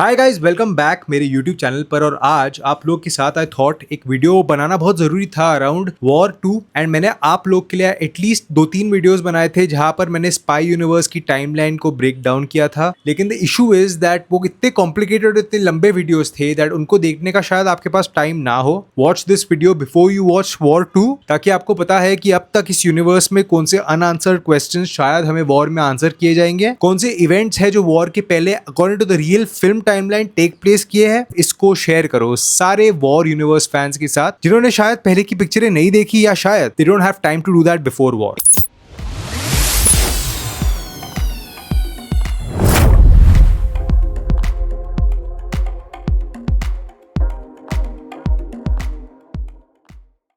Hi guys, welcome back मेरे YouTube channel पर। और आज आप लोग के साथ आई थॉट एक वीडियो बनाना बहुत जरूरी था अराउंड वॉर 2। एंड मैंने आप लोग के लिए एटलीस्ट 2-3 वीडियोस बनाए थे जहां पर मैंने स्पाई यूनिवर्स की टाइमलाइन को ब्रेक डाउन किया था। लेकिन द इशू इज दैट वो इतने कॉम्प्लिकेटेड, इतने लंबे वीडियोस थे दैट उनको देखने का शायद आपके पास टाइम ना हो। Watch this video before you watch war 2, ताकि आपको पता है कि अब तक इस यूनिवर्स में कौन से अनआंसर्ड क्वेश्चन शायद हमें वॉर में आंसर किए जाएंगे, कौन से इवेंट्स है जो वॉर के पहले according to the real film timeline take place किए हैं। इसको शेयर करो सारे वॉर यूनिवर्स फैंस के साथ जिन्होंने शायद पहले की पिक्चरें नहीं देखी या शायद they don't have time to do that before war.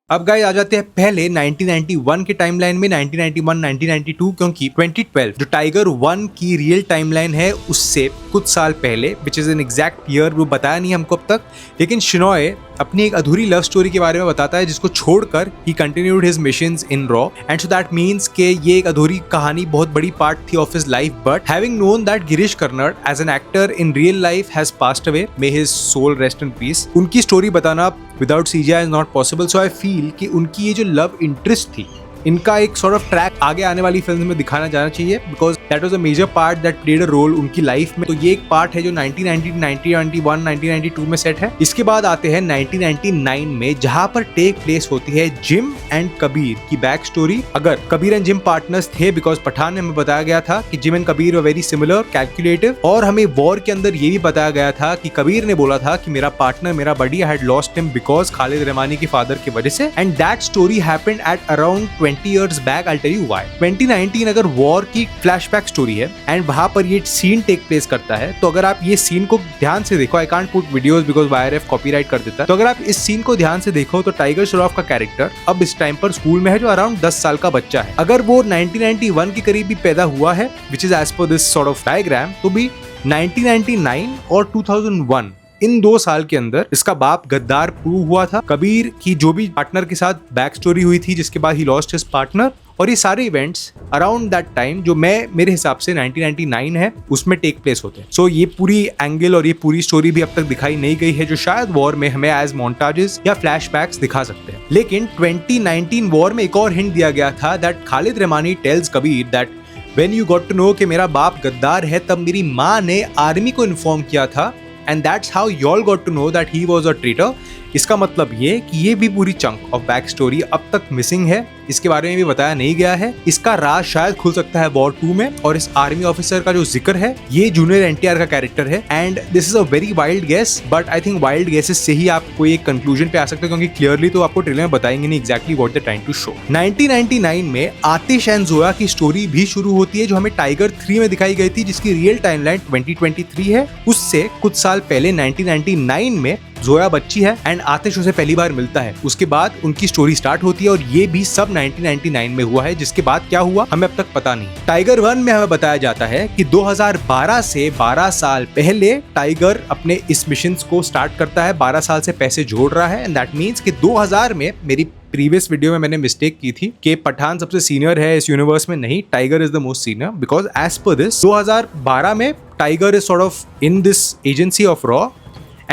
अब गाइस आ जाते हैं पहले 1991 के टाइमलाइन में। 1991, 1992 क्योंकि 2012 जो टाइगर 1 की रियल टाइमलाइन है उससे कुछ साल पहले, which is an exact year वो बताया नहीं हमको अब तक, लेकिन शिनॉय अपनी एक अधूरी लव स्टोरी के बारे में बताता है जिसको छोड़कर ही कंटिन्यूड हिज मिशंस इन रॉ। एंड सो दैट मीन्स के ये एक अधूरी कहानी बहुत बड़ी पार्ट थी of his life. But having known that Girish Karnad as an actor in real life has passed away, may his soul rest in peace, उनकी स्टोरी बताना without CGI is not possible. So I feel कि उनकी ये जो love interest थी, इनका एक sort of track आगे आने वाली फिल्म में दिखाना जाना चाहिए, because that was a major part that played a role उनकी लाइफ में। तो ये एक पार्ट है जो 1990, 1991, 1992 में सेट है। इसके बाद आते हैं 1999 में, जहां पर टेक प्लेस होती है जिम एंड कबीर की बैक स्टोरी। अगर कबीर एंड जिम पार्टनर्स थे, बिकॉज पठान में हमें बताया गया था कि gym and Kabir were very similar, calculative, और हमें वॉर के अंदर ये भी बताया गया था कि कबीर ने बोला था कि मेरा पार्टनर, मेरा buddy, I had lost him because Khalid Rahmani के फादर की वजह से। And that story happened at around 20 years back, I'll tell you why। 2019 अगर वॉर की फ्लैशबैक स्टोरी है एंड वहां पर ये सीन टेक प्लेस करता है, तो अगर आप ये सीन को ध्यान से देखो, I can't put videos because YRF copyright कर देता है, तो अगर आप इस सीन को ध्यान से देखो तो टाइगर श्रॉफ का कैरेक्टर अब इस टाइम पर स्कूल में है, जो अराउंड 10 साल का बच्चा है। अगर वो 1991 के करीब भी पैदा हुआ है, which is as per this sort of diagram, तो भी 1999 और 2001 इन 2 साल के अंदर इसका बाप गद्दार प्रूव हुआ था। कबीर की जो भी पार्टनर के साथ बैक स्टोरी हुई थी जिसके बाद ही लॉस्ट हिज पार्टनर, और ये सारे इवेंट्स अराउंड दैट टाइम जो मेरे हिसाब से 1999 है उसमें टेक प्लेस होते हैं। सो ये पूरी एंगल और ये पूरी स्टोरी भी अब तक दिखाई नहीं गई है, जो शायद वॉर में हमें एज मोन्टाजेस या फ्लैशबैक्स दिखा सकते हैं। लेकिन 2019 वॉर में एक और हिंट दिया गया था that Khalid Rahmani tells Kabir that when you got to know कि मेरा बाप गद्दार है, तब मेरी माँ ने आर्मी को इन्फॉर्म किया था, and that's how y'all got to know that he was a traitor। इसका मतलब ये कि ये भी पूरी चंक ऑफ बैक स्टोरी अब तक मिसिंग है, इसके बारे में भी बताया नहीं गया है। इसका राज शायद खुल सकता है वॉर 2 में। और इस आर्मी ऑफिसर का जो जिक्र है, ये जूनियर एनटीआर का कैरेक्टर है। And this is a very wild guess, but I think wild guesses से ही आप कोई एक कंक्लूजन पे आ सकते हो, क्योंकि क्लियरली तो आपको ट्रेलर में बताएंगे नहीं exactly what they trying to show. 1999 में आतिश एंड जोया की स्टोरी भी शुरू होती है, जो हमें टाइगर 3 में दिखाई गई थी, जिसकी रियल टाइमलाइन 2023 है। उससे कुछ साल पहले 1999 में जोया बच्ची है एंड आतिश उसे पहली बार मिलता है। उसके बाद उनकी स्टोरी स्टार्ट होती है और ये भी सब 1999 में हुआ है। जिसके बाद क्या हुआ हमें अब तक पता नहीं। टाइगर 1 में हमें बताया जाता है कि 2012 से 12 साल पहले टाइगर अपने इस मिशन को स्टार्ट करता है, 12 साल से पैसे जोड़ रहा है। एंड दैट मीन्स कि 2000 में, मेरी प्रीवियस वीडियो में मैंने मिस्टेक की थी कि पठान सबसे सीनियर है इस यूनिवर्स में, नहीं, Tiger is the most senior, because as per this 2012 में Tiger is sort of in this agency of रॉ,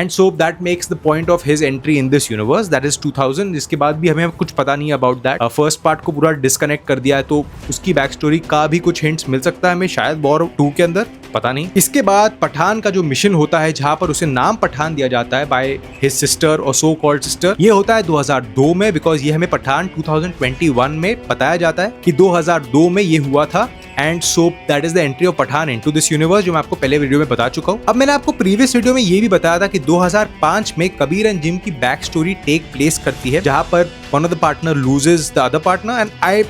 and so that makes the point of his entry in this universe, that is 2000। इसके बाद भी हमें कुछ पता नहीं about that। First part को पूरा डिस्कनेक्ट कर दिया है, तो उसकी बैक स्टोरी का भी कुछ हिंट्स मिल सकता है हमें शायद वॉर 2 के अंदर, पता नहीं। इसके बाद पठान का जो मिशन होता है, जहां पर उसे नाम पठान दिया जाता है बाय हिज सिस्टर और सो कॉल्ड सिस्टर, ये होता है 2002 में, बिकॉज ये हमें पठान 2021 में बताया जाता है कि 2002 में ये हुआ था। And so that is the entry of Pathaan into this universe, जो मैं आपको पहले वीडियो में बता चुका हूँ। अब मैंने आपको प्रीवियस वीडियो में ये भी बताया था कि 2005 में कबीर एंड जिम की बैक स्टोरी टेक प्लेस करती है, जहां पर one of the partner loses the other partner. And I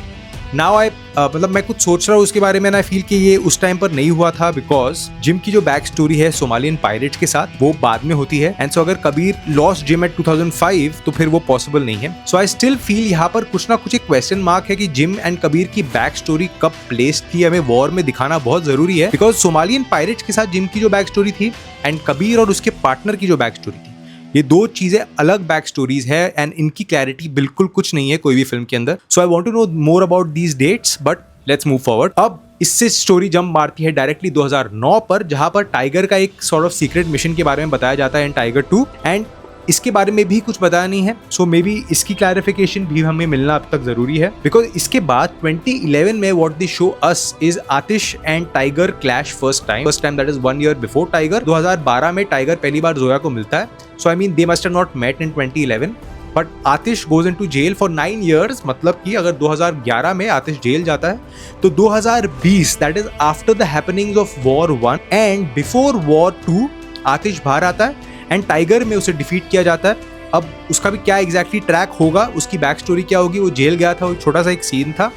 मतलब मैं कुछ सोच रहा हूँ उसके बारे में, आई फील कि ये उस टाइम पर नहीं हुआ था, बिकॉज जिम की जो बैक स्टोरी है सोमालियन पायरेट्स के साथ, वो बाद में होती है। एंड सो अगर कबीर लॉस्ट जिम एट 2005 तो फिर वो पॉसिबल नहीं है। सो आई स्टिल फील यहाँ पर कुछ ना कुछ एक क्वेश्चन मार्क है कि जिम एंड कबीर की बैक स्टोरी कब प्लेस थी, हमें वॉर में दिखाना बहुत जरूरी है, बिकॉज सोमालियन पायरेट्स के साथ जिम की जो बैक स्टोरी थी एंड कबीर और उसके पार्टनर की जो बैक स्टोरी थी, ये 2 चीजें अलग बैक स्टोरीज है एंड इनकी क्लैरिटी बिल्कुल कुछ नहीं है कोई भी फिल्म के अंदर। So I want to know more about these dates, but let's move forward. अब इससे स्टोरी जंप मारती है डायरेक्टली 2009 पर, जहां पर टाइगर का एक सॉर्ट ऑफ सीक्रेट मिशन के बारे में बताया जाता है इन टाइगर 2, एंड इसके बारे में भी कुछ बताया नहीं है। सो मे बी इसकी क्लैरिफिकेशन भी हमें मिलना अब तक जरूरी है, बिकॉज इसके बाद 2011 में what they show us is Aatish and Tiger clash first time that is 1 year before Tiger. 2012 में टाइगर पहली बार जोया को मिलता है, so I mean they must have not met in 2011, but Aatish goes into jail for 9 years। मतलब कि अगर 2011 में आतिश जेल जाता है तो 2020 that is after the happenings of war 1 and before war 2 आतिश बाहर आता है एंड टाइगर में उसे डिफीट किया जाता है। अब उसका भी क्या एग्जैक्टली ट्रैक होगा, उसकी बैक स्टोरी क्या होगी, वो जेल गया था, वो छोटा सा एक सीन था,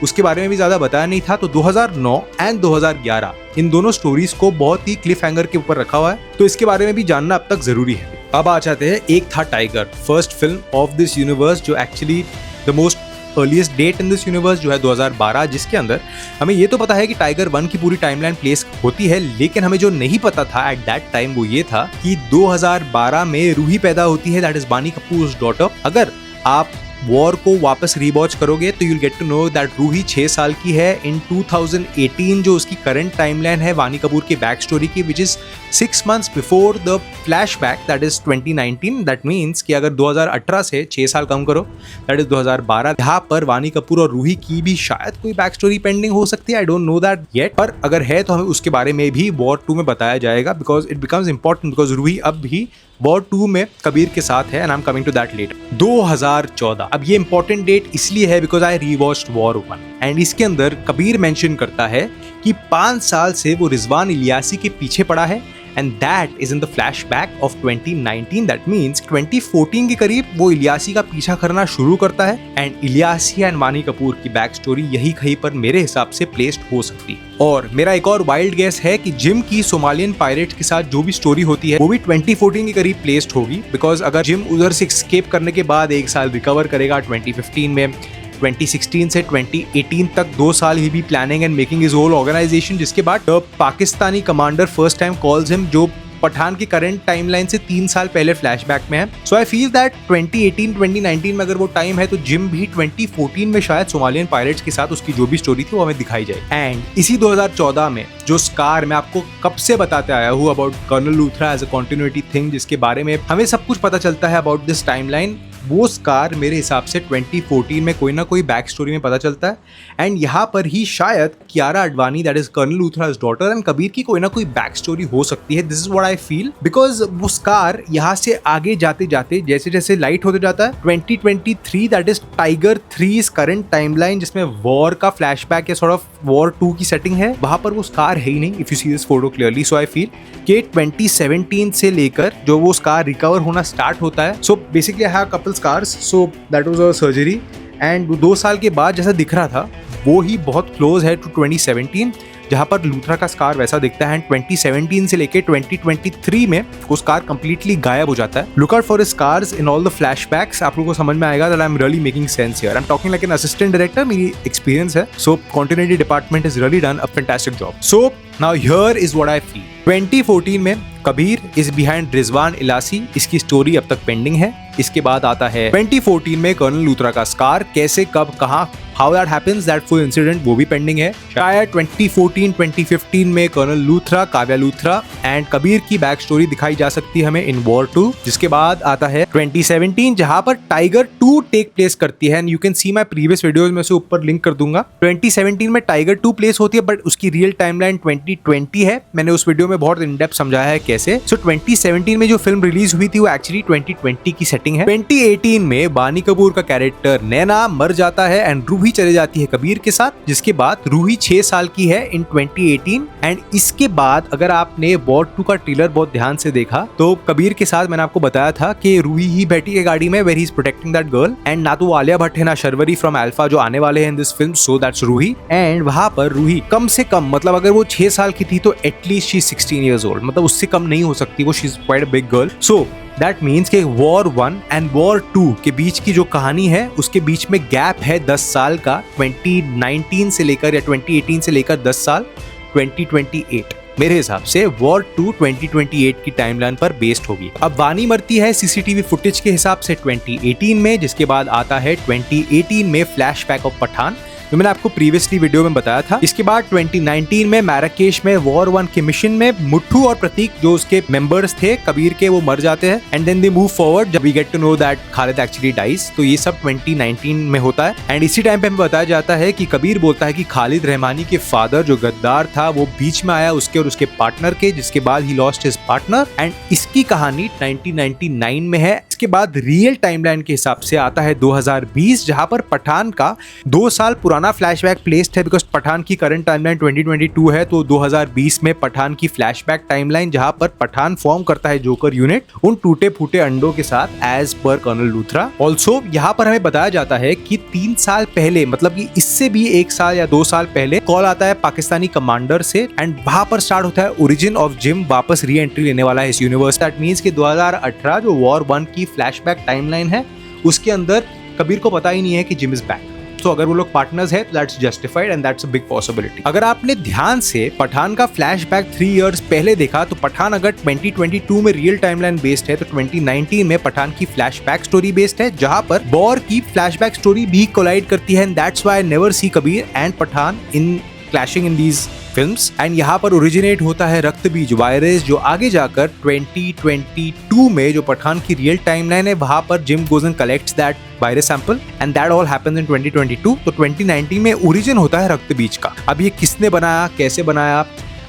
उसके बारे में भी ज्यादा बताया नहीं था। तो 2009 एंड 2011 इन दोनों स्टोरीज को बहुत ही क्लिफ हैंगर के ऊपर रखा हुआ है, तो इसके बारे में भी जानना अब तक जरूरी है। अब आ जाते हैं, एक था Tiger, first film of this universe, जो actually the most earliest date in this universe जो है 2012, जिसके अंदर हमें ये तो पता है कि टाइगर 1 की पूरी टाइमलाइन प्लेस होती है, लेकिन हमें जो नहीं पता था एट दैट टाइम वो ये था कि 2012 में रूही पैदा होती है, दैट इज बानी कपूर्स डॉटर। अगर आप वॉर को वापस रीवॉच करोगे तो you'll get to know that Ruhi 6 साल की है इन 2018, जो उसकी करंट टाइमलाइन है वानी कपूर की बैक स्टोरी की, which is 6 months before the flashback that is 2019। That means कि अगर 2018 से 6 साल कम करो दैट इज 2012, यहाँ पर वानी कपूर और रूही की भी शायद कोई बैक स्टोरी पेंडिंग हो सकती है, I don't know that yet, पर अगर है तो हमें उसके बारे में भी वॉर 2 में बताया जाएगा, because it becomes important, because Ruhi अब भी वॉर 2 में कबीर के साथ है, and I am coming to that later. 2014, अब ये इंपॉर्टेंट डेट इसलिए है because I rewatched war 1 and इसके अंदर कबीर मेंशन करता है कि 5 साल से वो रिजवान इलियासी के पीछे पड़ा है, and that is in the flashback of 2019। That means 2014 के करीब वो इलियासी का पीछा करना शुरू करता है, एंड इलियासी एंड वानी कपूर की बैक स्टोरी यही कहीं पर मेरे हिसाब से प्लेस्ड हो सकती है। और मेरा एक और वाइल्ड गेस है कि जिम की सोमालियन पायरेट्स के साथ जो भी स्टोरी होती है वो भी 2014 के करीब प्लेस्ड होगी, बिकॉज अगर जिम उधर से एस्केप करने के बाद 1 साल रिकवर करेगा 2015 में, 2016 से 2018 तक 2 साल ही भी planning and making his whole organization, जिसके बाद पाकिस्तानी commander first time calls him, जो पठान की करंट टाइमलाइन से 3 साल पहले फ्लैशबैक में है। सो आई फील दैट 2018-2019 में अगर वो टाइम है तो जिम भी 2014 में शायद सोमालियन पायरेट्स के साथ उसकी जो भी स्टोरी थी वो हमें दिखाई जाए। एंड इसी 2014 में जो स्कार मैं आपको कब से बताते आया हूँ about colonel Luthra as a continuity thing, जिसके बारे में हमें सब कुछ पता चलता है अबाउट दिस टाइमलाइन, वो स्कार मेरे हिसाब से 2014 में कोई ना कोई बैक स्टोरी में पता चलता है, एंड यहाँ पर ही शायद Kiara Advani that is colonel लूथरा's डॉटर एंड कबीर की कोई ना कोई बैक स्टोरी हो सकती है। This is what I feel, because वो स्कार यहाँ से आगे जाते जाते जैसे जैसे लाइट होते जाता है 2023 that is tiger 3 current timeline, जिसमें वॉर का फ्लैशबैक या सॉर्ट ऑफ वॉर 2 की सेटिंग है, वहां पर वो स्कार है ही नहीं if you see this photo clearly. So I feel कि 2017 से लेकर जो वो स्कार रिकवर होना स्टार्ट होता है, so basically I have couple scars, so that was a surgery, and 2 साल के बाद जैसा दिख रहा था वो ही बहुत क्लोज है टू 2017, जहां पर लूथरा का स्कार वैसा दिखता है, एंड 2017 से लेके 2023 में वो स्कार कंप्लीटली गायब हो जाता है। Look out for scars in all the flashbacks, आप लोगों को समझ में आएगा that I am really making sense here. I am talking like an assistant director, मेरी एक्सपीरियंस है, so continuity department is really done a fantastic job. So now here is what I feel. 2014 में Kabir is behind Rizwan Ilasi, इसकी story अब तक pending है। इसके बाद आता है 2014 में कर्नल लूथरा का स्कार, कैसे कब कहां how that happens that full incident वो भी पेंडिंग है। शायद 2014-2015 में कर्नल लूथरा, काव्या लूथरा एंड कबीर की बैक स्टोरी दिखाई जा सकती है हमें इन वॉर 2। जिसके बाद आता है 2017 जहां पर टाइगर 2 टेक प्लेस करती है, and you can see my previous videos में से ऊपर लिंक कर दूंगा। 2017 में टाइगर 2 प्लेस होती है, बट उसकी रियल टाइमलाइन 2020 है। मैंने उस वीडियो में बहुत इन डेप्थ समझाया है कैसे। सो 2017 में जो फिल्म रिलीज हुई थी वो एक्चुअली 2020 की सेटिंग है। 2018 में बानी कपूर का कैरेक्टर नैना मर जाता है एंड रूही चले जाती है कबीर के साथ, जिसके बाद रूही 6 साल की है इन 2018। एंड इसके बाद अगर आपने वॉर 2 का ट्रेलर बहुत ध्यान से देखा तो कबीर के साथ मैंने आपको बताया था कि रूही ही बैठी है गाड़ी में, where he is protecting that girl, and ना तो आलिया भट्ट है ना शर्वरी फ्रॉम अल्फा जो आने वाले हैं in this film, so that's Ruhi. And वहां पर रूही कम से कम, मतलब अगर वो 6 साल की थी तो एटलीस्ट शी 16 years old, मतलब उससे कम नहीं हो सकती वो, she is quite a big girl. So that means कि वॉर 1 एंड वॉर 2 के बीच की जो कहानी है उसके बीच में गैप है 10 साल का, 2019 से लेकर या 2018 से लेकर 10 साल 2028। मेरे हिसाब से वॉर 2 2028 की टाइमलाइन पर बेस्ड होगी। अब वानी मरती है सीसीटीवी फुटेज के हिसाब से 2018 में, जिसके बाद आता है 2018 में फ्लैशबैक ऑफ पठान, जो मैंने आपको प्रीवियसली वीडियो में बताया था। इसके बाद 2019 में मैराकेश में वॉर 1 के मिशन में मुट्ठू और प्रतीक जो उसके मेंबर्स थे कबीर के, वो मर जाते हैं and then they move forward जब we get to know that Khalid actually dies. तो ये सब 2019 में होता है एंड इसी टाइम पे हमें बताया जाता है कि कबीर बोलता है कि खालिद रहमानी के फादर जो गद्दार था वो बीच में आया उसके और उसके पार्टनर के, जिसके बाद he lost his partner and इसकी कहानी 1999 में है। इसके बाद रियल टाइमलाइन के हिसाब से आता है 2020 जहां पर पठान का 2 साल पुराना फ्लैशबैक प्लेस्ड है बिकॉज पठान की करंट टाइमलाइन 2022 है, तो 2020 में पठान की फ्लैशबैक टाइमलाइन जहां पर पठान फॉर्म करता है जोकर यूनिट उन टूटे फूटे अंडों के साथ as per colonel Luthra. Also यहाँ पर हमें बताया जाता है कि 3 साल पहले, मतलब कि इससे भी 1 साल या 2 साल पहले कॉल आता है पाकिस्तानी कमांडर से एंड वहां पर स्टार्ट होता है ओरिजिन ऑफ जिम वापस री एंट्री लेने वाला है इस यूनिवर्स। दैट मींस कि 2018 जो वॉर 1 की फ्लैशबैक टाइमलाइन है उसके अंदर कबीर को पता ही नहीं है कि जिम इज बैक। तो अगर वो लोग पार्टनर्स है तो that's justified and that's a big possibility. अगर आपने ध्यान से पठान का फ्लैशबैक 3 इयर्स पहले देखा तो पठान अगर 2022 में रियल टाइमलाइन बेस्ड है तो 2019 में पठान की फ्लैशबैक स्टोरी बेस्ड है जहां पर वॉर की फ्लैशबैक स्टोरी भी कोलाइड करती है and that's why I never see Kabir and Pathaan in clashing in these films. And यहाँ पर ओरिजिनेट होता है रक्त बीज वायरस जो आगे जाकर 2022 में जो पठान की रियल टाइमलाइन है वहां पर gym goes and collects that virus sample and that all happens in 2022। तो 2019 में ओरिजिन होता है रक्त बीज का। अब ये किसने बनाया, कैसे बनाया,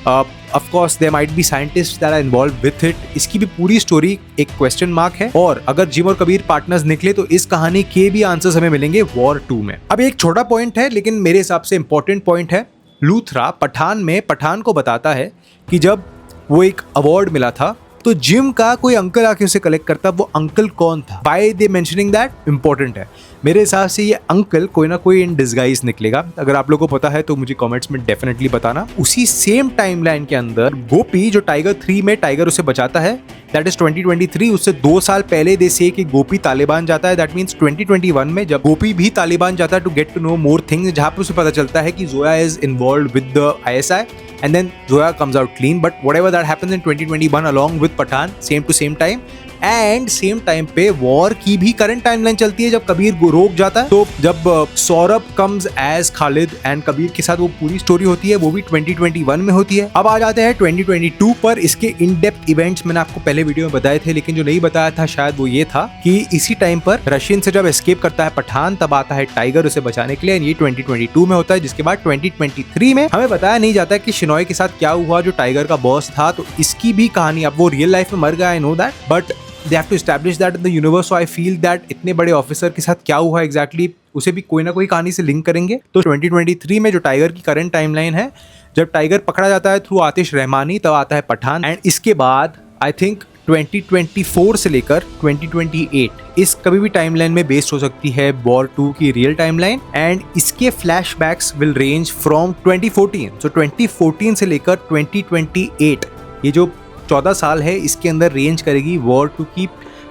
of course there might be scientists that are involved with it, इसकी भी पूरी स्टोरी एक क्वेश्चन मार्क है और अगर जिम और कबीर पार्टनर्स निकले तो इस कहानी के भी आंसर्स हमें मिलेंगे वॉर 2 में। अब एक छोटा पॉइंट है लेकिन मेरे हिसाब से इंपॉर्टेंट पॉइंट है। लूथरा पठान में पठान को बताता है कि जब वो एक अवार्ड मिला था तो जिम का कोई अंकल आके उसे कलेक्ट करता, वो अंकल कौन था, by they mentioning that important है। मेरे हिसाब से ये अंकल कोई ना कोई इन डिस्गाइज निकलेगा। अगर आप लोगों को पता है तो मुझे कमेंट्स में डेफिनेटली बताना। उसी सेम टाइमलाइन के अंदर गोपी जो टाइगर 3 में टाइगर उसे बचाता है दैट इज 2023, उससे 2 साल पहले दे से कि गोपी तालिबान जाता है। दैट मीन्स 2021 में जब गोपी भी तालिबान जाता है to get to know more things, जहां पे उसे पता चलता है कि Zoya is involve with the ISI and then Zoya comes out clean, but whatever that happens in 2021 along with Pathan same to same time and same time पे war की भी करंट टाइमलाइन चलती है जब कबीर रोक जाता है। तो जब Saurabh comes as Khalid and Kabir के साथ वो पूरी स्टोरी होती है वो भी 2021 में होती है। अब आ जाते हैं 2022 पर। इसके इन डेप्थ इवेंट्स मैंने आपको पहले वीडियो में बताए थे लेकिन जो नहीं बताया था शायद वो ये था कि इसी टाइम पर रशियन से जब एस्केप करता है पठान तब आता है टाइगर उसे बचाने के लिए। ये 2022 में होता है जिसके बाद 2023 में हमें बताया नहीं जाता कि शिनॉय के साथ क्या हुआ जो टाइगर का बॉस था। तो इसकी भी कहानी, अब वो रियल लाइफ में मर गया, I know that, but they have to establish that in the universe, so I feel that इतने बड़े ऑफिसर के साथ क्या हुआ exactly उसे भी कोई ना कोई कहानी से लिंक करेंगे। तो 2023 में जो टाइगर की करंट टाइमलाइन है जब टाइगर पकड़ा जाता है थ्रू आतिश रहमानी तब आता है पठान एंड इसके बाद आई थिंक 2024 से लेकर 2028 इस कभी भी टाइमलाइन में बेस्ड हो सकती है वॉर 2 की रियल टाइमलाइन एंड इसके फ्लैशबैक्स विल रेंज फ्रॉम 2014, सो 2014 से लेकर 2028 ये जो 14 साल है इसके अंदर रेंज करेगी वॉर 2 की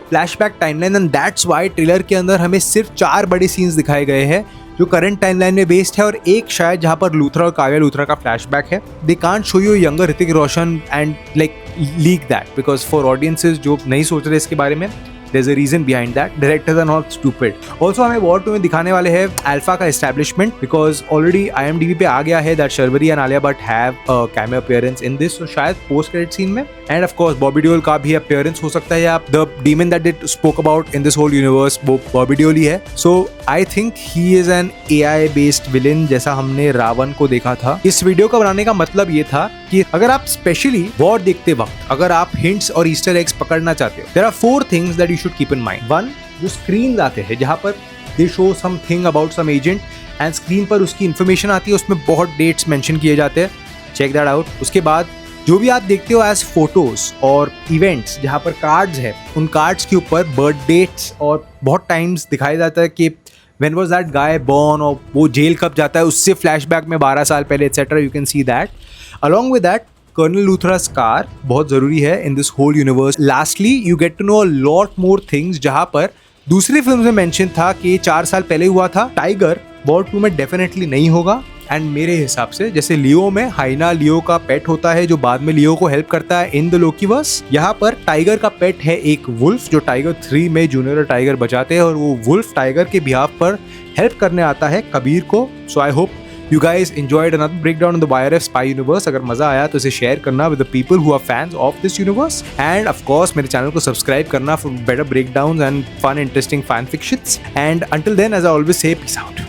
flashback timeline and that's why trailer के अंदर हमें सिर्फ 4 बड़े सीन्स दिखाए गए हैं जो करंट टाइमलाइन में बेस्ड है और एक शायद जहां पर लूथरा और काव्या लूथरा का फ्लैशबैक है। They can't show you younger Hrithik Roshan and like leak that because for audiences जो नहीं सोच रहे इसके बारे में there's a reason behind that. Directors are not stupid. Also हमें वॉर 2 में दिखाने वाले हैं अल्फा का एस्टैब्लिशमेंट बिकॉज ऑलरेडी IMDb पे आ गया है that Sharvari and Alia Bhatt have a cameo appearance in this, so शायद पोस्ट क्रेडिट सीन में and of course Bobby Deol का भी अपीयरेंस हो सकता है। आप the demon that did spoke about in this whole universe वो बॉबी देओल ही है। So I think he is an AI based villain जैसा हमने रावण को देखा था। इस वीडियो को बनाने का मतलब ये था कि अगर आप स्पेशली वॉर देखते वक्त अगर आप हिंट्स और ईस्टर एग्स पकड़ना चाहते हो there are 4 things that you should keep in mind. 1, जो स्क्रीन आते हैं जहां पर they show something about some agent and screen पर उसकी इंफॉर्मेशन आती है, उसमें बहुत डेट्स मेंशन किए जाते हैं, चेक दैट आउट। उसके बाद जो भी आप देखते हो एज फोटोज और इवेंट्स जहां पर कार्ड्स है उन कार्ड्स के ऊपर बर्थ डेट्स और बहुत टाइम्स दिखाया जाता है कि when was that guy born और वो जेल कब जाता है उससे फ्लैशबैक में 12 साल पहले etcetera. You can see that along with that colonel लूथरा's कार बहुत जरूरी है in this whole universe. Lastly you get to know a lot more things जहां पर दूसरी फिल्म में मेंशन था कि 4 साल पहले हुआ था। टाइगर वॉर 2 में डेफिनेटली नहीं होगा एंड मेरे हिसाब से जैसे लियो में हाइना लियो का पेट होता है जो बाद में लियो को हेल्प करता है इन द लोकीवर्स, यहाँ पर टाइगर का पेट है एक वुल्फ जो टाइगर 3 में जूनियर टाइगर बचाते हैं और वो वुल्फ टाइगर के बिहाफ पर हेल्प करने आता है कबीर को। So I hope you guys enjoyed another breakdown on the YRF Spy Universe. अगर मजा आया तो इसे शेयर करना with the people who are fans of this universe, and of course मेरे चैनल को सब्सक्राइब करना for better breakdowns and fun interesting fan fictions. And until then, as I always say, peace out.